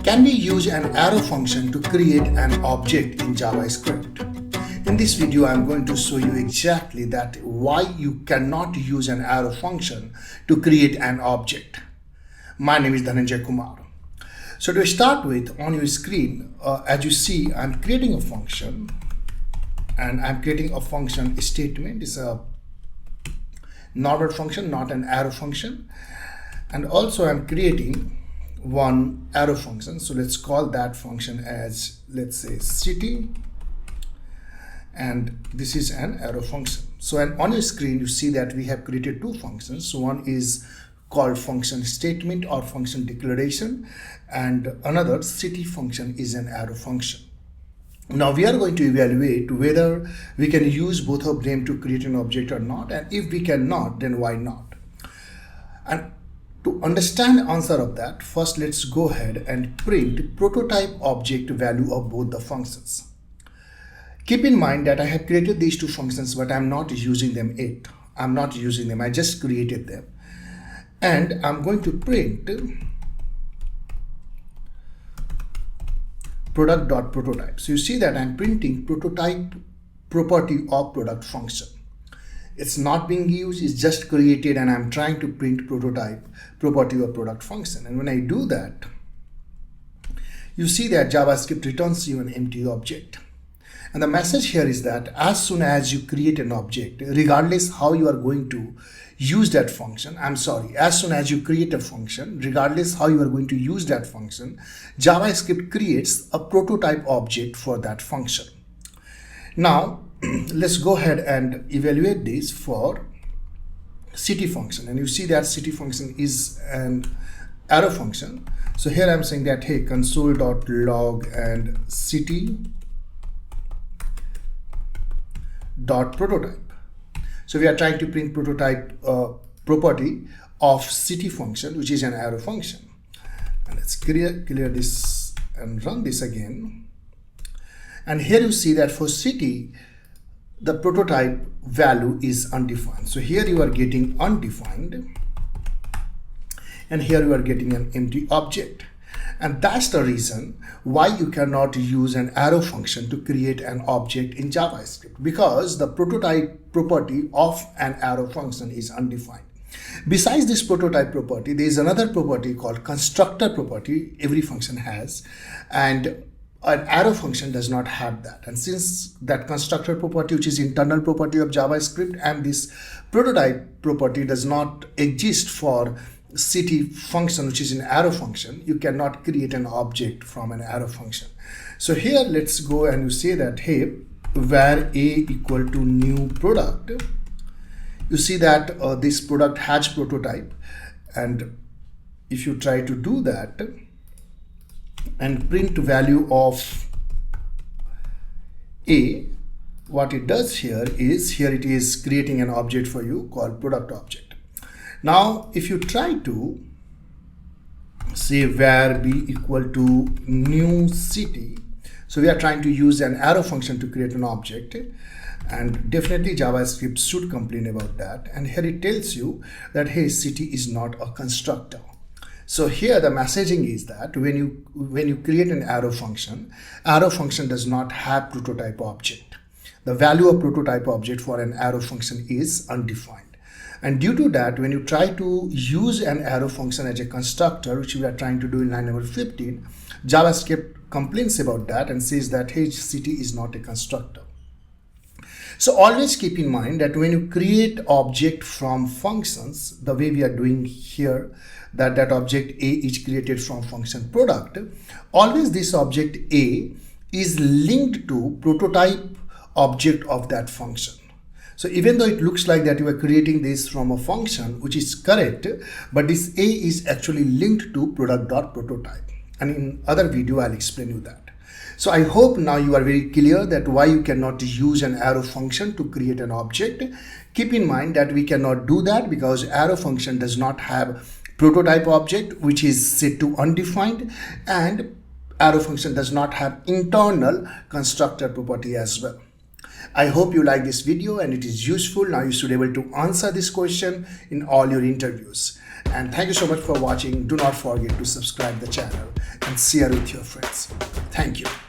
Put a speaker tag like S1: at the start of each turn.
S1: Can we use an arrow function to create an object in JavaScript? In this video, I'm going to show you exactly that why you cannot use an arrow function to create an object. My name is Dhananjay Kumar. So to start with, on your screen, as you see, I'm creating a function, and I'm creating a function statement. It's a normal function, not an arrow function. And also I'm creating one arrow function. So let's call that function as, let's say, city. And this is an arrow function. So on your screen, you see that we have created two functions. So one is called function statement or function declaration, and another city function is an arrow function. Now we are going to evaluate whether we can use both of them to create an object or not, and if we cannot, then why not? And to understand the answer of that, first let's go ahead and print prototype object value of both the functions. Keep in mind that I have created these two functions, but I'm not using them yet. I'm not using them, I just created them. And I'm going to print product.prototype. So you see that I'm printing prototype property of product function. It's not being used, it's just created, and I'm trying to print prototype property of product function. And when I do that, you see that JavaScript returns you an empty object. And the message here is that as soon as you create an object, regardless how you are going to use that function, as soon as you create a function, regardless how you are going to use that function, JavaScript creates a prototype object for that function. Now, let's go ahead and evaluate this for city function. And you see that city function is an arrow function. So here I'm saying that, hey, console.log and city.prototype. So we are trying to print prototype property of city function, which is an arrow function. And let's clear this and run this again. And here you see that for city, the prototype value is undefined. So here you are getting undefined, and here you are getting an empty object. And that's the reason why you cannot use an arrow function to create an object in JavaScript, because the prototype property of an arrow function is undefined. Besides this prototype property, there is another property called constructor property every function has, and an arrow function does not have that. And since that constructor property, which is internal property of JavaScript, and this prototype property does not exist for city function, which is an arrow function, you cannot create an object from an arrow function. So here let's go and you say that, hey, var a equal to new product. You see that this product has prototype, and if you try to do that and print value of a, what it does here is, here it is creating an object for you called product object. Now if you try to say var b equal to new city, so we are trying to use an arrow function to create an object, and definitely JavaScript should complain about that. And here it tells you that, hey, city is not a constructor. So here the messaging is that when you create an arrow function does not have prototype object. The value of prototype object for an arrow function is undefined. And due to that, when you try to use an arrow function as a constructor, which we are trying to do in line number 15, JavaScript complains about that and says that, hey, city is not a constructor. So always keep in mind that when you create object from functions, the way we are doing here, that object A is created from function product, always this object A is linked to prototype object of that function. So even though it looks like that you are creating this from a function, which is correct, but this A is actually linked to product.prototype. And in other video, I'll explain you that. So I hope now you are very clear that why you cannot use an arrow function to create an object. Keep in mind that we cannot do that because arrow function does not have prototype object, which is set to undefined, and arrow function does not have internal constructor property as well. I hope you like this video and it is useful. Now you should be able to answer this question in all your interviews. And thank you so much for watching. Do not forget to subscribe the channel. And and share with your friends. Thank you.